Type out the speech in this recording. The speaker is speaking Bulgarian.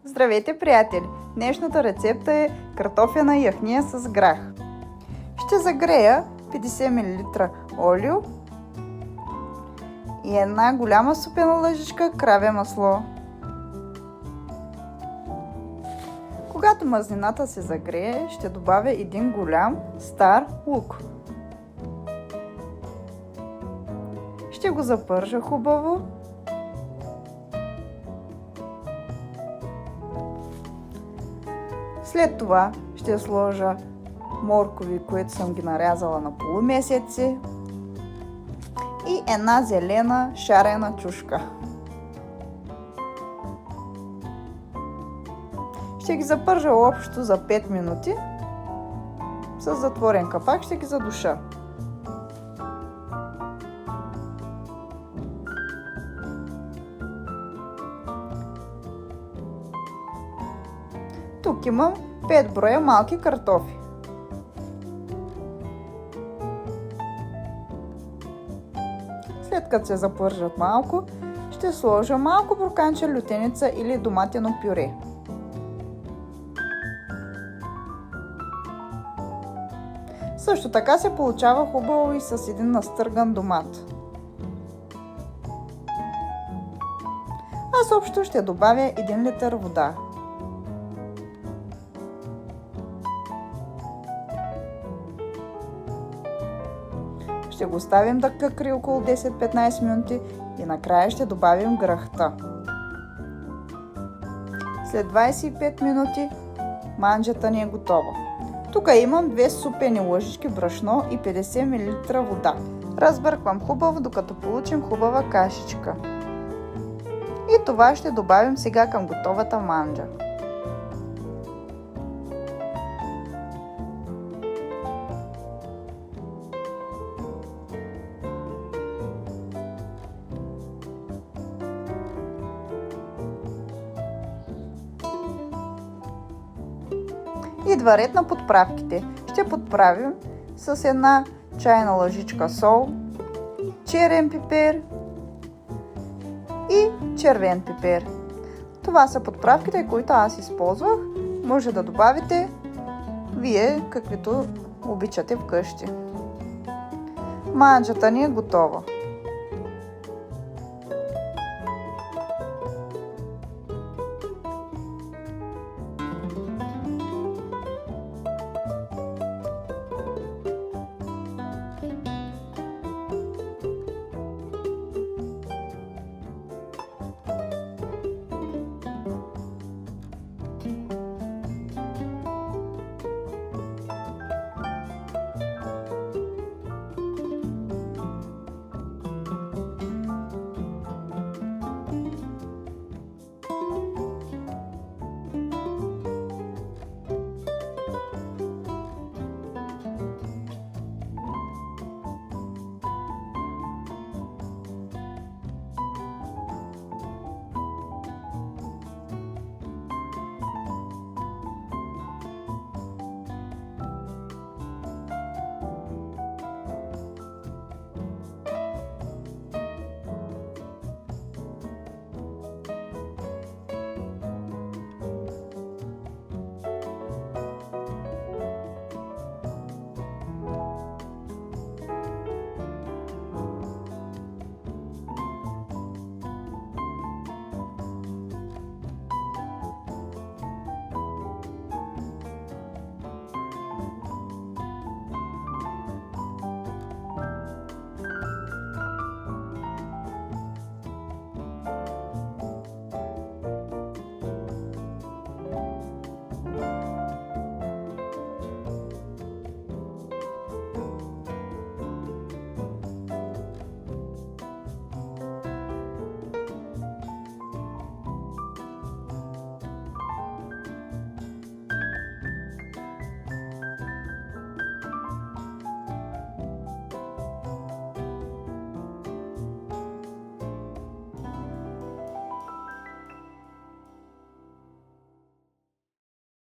Здравейте, приятели! Днешната рецепта е картофена яхния с грах. Ще загрея 50 мл олио и една голяма супена лъжичка краве масло. Когато мазнината се загрее, ще добавя един голям стар лук. Ще го запържа хубаво. След това ще сложа моркови, които съм ги нарязала на полумесеци, и една зелена шарена чушка. Ще ги запържа общо за 5 минути. С затворен капак ще ги задуша. Тук имам 5 броя малки картофи. След като се запържат малко, ще сложа малко бурканче лютеница или доматено пюре. Също така се получава хубаво и с един настърган домат. Аз общо ще добавя 1 литър вода. Ще го оставим да къкри около 10-15 минути и накрая ще добавим грахта. След 25 минути манджата ни е готова. Тук имам 2 супени лъжички брашно и 50 мл вода. Разбърквам хубаво, докато получим хубава кашичка. И това ще добавим сега към готовата манджа. Идва ред на подправките. Ще подправим с една чайна лъжичка сол, черен пипер и червен пипер. Това са подправките, които аз използвах. Може да добавите вие каквито обичате вкъщи. Манджата ни е готова.